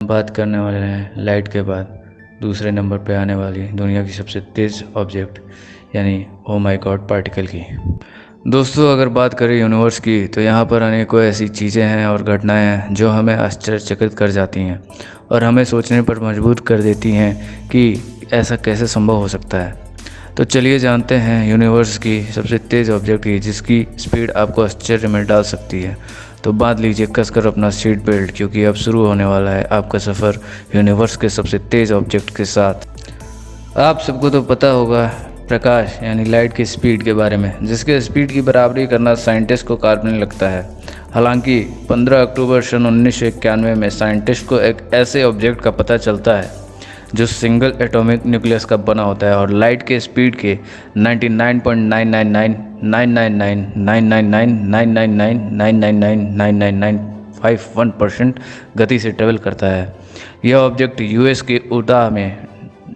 बात करने वाले हैं लाइट के बाद दूसरे नंबर पे आने वाली दुनिया की सबसे तेज़ ऑब्जेक्ट यानी ओ माय गॉड पार्टिकल की। दोस्तों, अगर बात करें यूनिवर्स की तो यहाँ पर अनेकों ऐसी चीज़ें हैं और घटनाएं हैं जो हमें आश्चर्यचकित कर जाती हैं और हमें सोचने पर मजबूर कर देती हैं कि ऐसा कैसे संभव हो सकता है। तो चलिए जानते हैं यूनिवर्स की सबसे तेज़ ऑब्जेक्ट की जिसकी स्पीड आपको आश्चर्य में डाल सकती है। तो बांध लीजिए कसकर अपना सीट बेल्ट, क्योंकि अब शुरू होने वाला है आपका सफ़र यूनिवर्स के सबसे तेज़ ऑब्जेक्ट के साथ। आप सबको तो पता होगा प्रकाश यानी लाइट की स्पीड के बारे में, जिसके स्पीड की बराबरी करना साइंटिस्ट को काल्पनिक लगता है। हालांकि 15 अक्टूबर सन 1991 में साइंटिस्ट को एक ऐसे ऑब्जेक्ट का पता चलता है जो सिंगल एटॉमिक न्यूक्लियस का बना होता है और लाइट के स्पीड के 99.9999999999999999951% गति से ट्रेवल करता है। यह ऑब्जेक्ट यूएस के उटाह में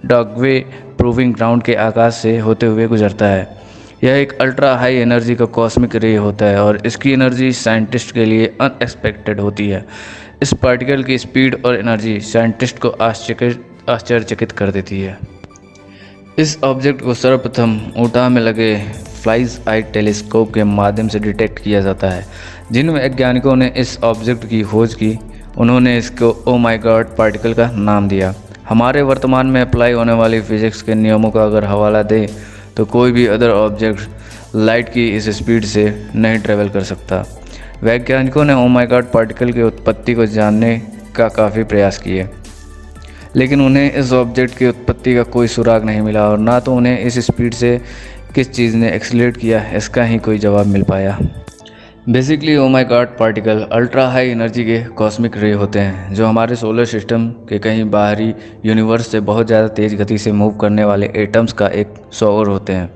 डॉगवे प्रूविंग ग्राउंड के आकाश से होते हुए गुजरता है। यह एक अल्ट्रा हाई एनर्जी का कॉस्मिक रे होता है और इसकी एनर्जी साइंटिस्ट के लिए अनएक्सपेक्टेड होती है। इस पार्टिकल की स्पीड और एनर्जी साइंटिस्ट को आश्चर्यचकित कर देती है। इस ऑब्जेक्ट को सर्वप्रथम उटाह में लगे फ्लाइज आई टेलीस्कोप के माध्यम से डिटेक्ट किया जाता है। जिन वैज्ञानिकों ने इस ऑब्जेक्ट की खोज की उन्होंने इसको ओ माय गॉड पार्टिकल का नाम दिया। हमारे वर्तमान में अप्लाई होने वाली फिजिक्स के नियमों का अगर हवाला दें तो कोई भी अदर ऑब्जेक्ट लाइट की इस स्पीड से नहीं ट्रेवल कर सकता। वैज्ञानिकों ने ओ माय गॉड पार्टिकल की उत्पत्ति को जानने का काफ़ी प्रयास किए, लेकिन उन्हें इस ऑब्जेक्ट की उत्पत्ति का कोई सुराग नहीं मिला और ना तो उन्हें इस स्पीड से किस चीज़ ने एक्सीलरेट किया इसका ही कोई जवाब मिल पाया। Basically oh my God particle ultra high energy के कॉस्मिक रे होते हैं जो हमारे सोलर सिस्टम के कहीं बाहरी यूनिवर्स से बहुत ज़्यादा तेज़ गति से मूव करने वाले एटम्स का एक शॉवर होते हैं।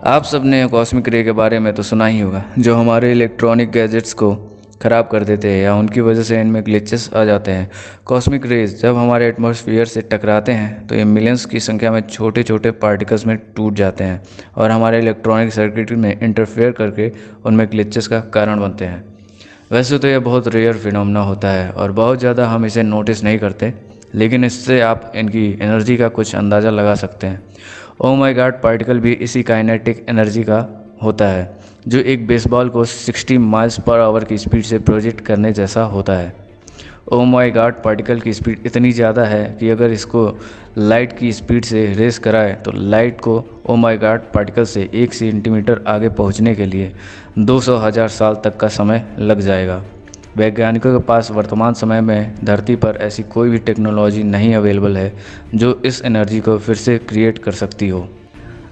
आप सब ने कॉस्मिक रे के बारे में तो सुना ही होगा, जो हमारे इलेक्ट्रॉनिक गैजेट्स को ख़राब कर देते हैं या उनकी वजह से इनमें ग्लिचेस आ जाते हैं। कॉस्मिक रेज जब हमारे एटमॉस्फेयर से टकराते हैं तो ये मिलियंस की संख्या में छोटे छोटे पार्टिकल्स में टूट जाते हैं और हमारे इलेक्ट्रॉनिक सर्किटरी में इंटरफेयर करके उनमें ग्लिचेस का कारण बनते हैं। वैसे तो यह बहुत रेयर फिनोमेना होता है और बहुत ज़्यादा हम इसे नोटिस नहीं करते, लेकिन इससे आप इनकी एनर्जी का कुछ अंदाज़ा लगा सकते हैं। ओ माय गॉड पार्टिकल भी इसी काइनेटिक एनर्जी का होता है जो एक बेसबॉल को 60 माइल्स पर आवर की स्पीड से प्रोजेक्ट करने जैसा होता है। ओ माय गॉड पार्टिकल की स्पीड इतनी ज़्यादा है कि अगर इसको लाइट की स्पीड से रेस कराए तो लाइट को ओ माय गॉड पार्टिकल से 1 सेंटीमीटर आगे पहुंचने के लिए 200,000 साल तक का समय लग जाएगा। वैज्ञानिकों के पास वर्तमान समय में धरती पर ऐसी कोई भी टेक्नोलॉजी नहीं अवेलेबल है जो इस एनर्जी को फिर से क्रिएट कर सकती हो।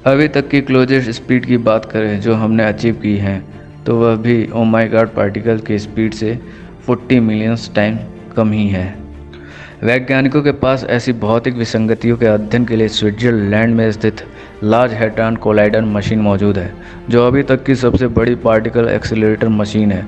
अभी तक की क्लोजेस्ट स्पीड की बात करें जो हमने अचीव की है तो वह भी ओ माय गॉड पार्टिकल की स्पीड से 40 मिलियन टाइम कम ही है। वैज्ञानिकों के पास ऐसी भौतिक विसंगतियों के अध्ययन के लिए स्विट्जरलैंड में स्थित लार्ज हैड्रॉन कोलाइडर मशीन मौजूद है, जो अभी तक की सबसे बड़ी पार्टिकल एक्सीलरेटर मशीन है।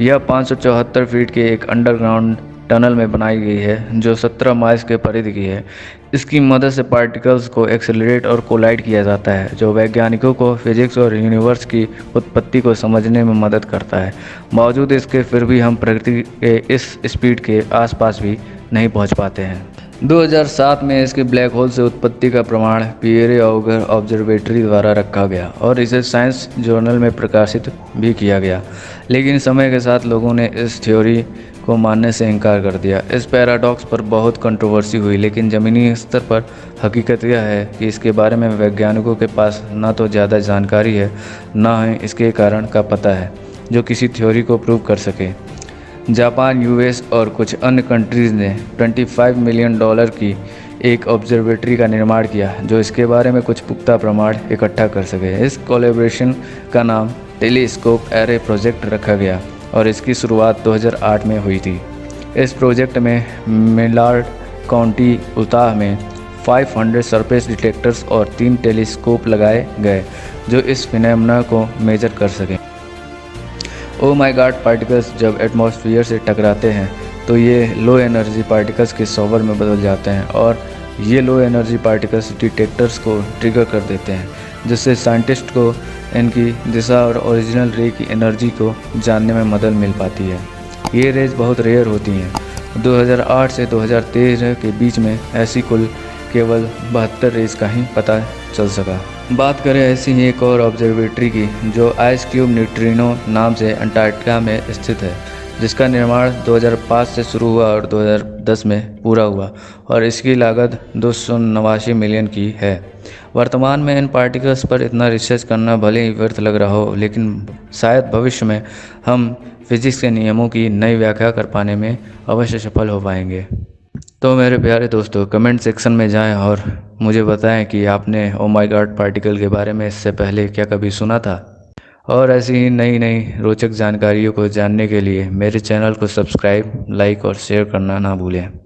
यह 574 फीट के एक अंडरग्राउंड टनल में बनाई गई है जो 17 माइल्स के परिधि की है। इसकी मदद से पार्टिकल्स को एक्सेलरेट और कोलाइड किया जाता है, जो वैज्ञानिकों को फिजिक्स और यूनिवर्स की उत्पत्ति को समझने में मदद करता है। बावजूद इसके फिर भी हम प्रकृति के इस स्पीड के आसपास भी नहीं पहुंच पाते हैं। 2007 में इसके ब्लैक होल से उत्पत्ति का प्रमाण पिएरे ऑगर ऑब्जर्वेटरी द्वारा रखा गया और इसे साइंस जर्नल में प्रकाशित भी किया गया, लेकिन समय के साथ लोगों ने इस थ्योरी को मानने से इनकार कर दिया। इस पैराडॉक्स पर बहुत कंट्रोवर्सी हुई, लेकिन ज़मीनी स्तर पर हकीकत यह है कि इसके बारे में वैज्ञानिकों के पास ना तो ज़्यादा जानकारी है ना ही इसके कारण का पता है जो किसी थ्योरी को प्रूव कर सके। जापान, यूएस और कुछ अन्य कंट्रीज़ ने $25 मिलियन की एक ऑब्जर्वेटरी का निर्माण किया जो इसके बारे में कुछ पुख्ता प्रमाण इकट्ठा कर सके। इस कोलैबोरेशन का नाम टेलीस्कोप एरे प्रोजेक्ट रखा गया और इसकी शुरुआत 2008 में हुई थी। इस प्रोजेक्ट में मिलार्ड काउंटी, उताह में 500 सरफेस डिटेक्टर्स और 3 टेलीस्कोप लगाए गए जो इस फिनोमेना को मेजर कर सकें। ओ माय गॉड पार्टिकल्स जब एटमॉस्फेयर से टकराते हैं तो ये लो एनर्जी पार्टिकल्स के शॉवर में बदल जाते हैं और ये लो एनर्जी पार्टिकल्स डिटेक्टर्स को ट्रिगर कर देते हैं, जिससे साइंटिस्ट को इनकी दिशा और ओरिजिनल रे की एनर्जी को जानने में मदद मिल पाती है। ये रेज बहुत रेयर होती हैं 2008 से 2013 के बीच में ऐसी कुल केवल 72 रेस का ही पता चल सका। बात करें ऐसी ही एक और ऑब्जर्वेटरी की जो आइस क्यूब न्यूट्रिनो नाम से अंटार्कटिका में स्थित है, जिसका निर्माण 2005 से शुरू हुआ और 2010 में पूरा हुआ और इसकी लागत 289 मिलियन की है। वर्तमान में इन पार्टिकल्स पर इतना रिसर्च करना भले ही व्यर्थ लग रहा हो, लेकिन शायद भविष्य में हम फिजिक्स के नियमों की नई व्याख्या कर पाने में अवश्य सफल हो पाएंगे। तो मेरे प्यारे दोस्तों, कमेंट सेक्शन में जाएं और मुझे बताएं कि आपने ओ माय गॉड पार्टिकल के बारे में इससे पहले क्या कभी सुना था। और ऐसी ही नई नई रोचक जानकारियों को जानने के लिए मेरे चैनल को सब्सक्राइब, लाइक और शेयर करना ना भूलें।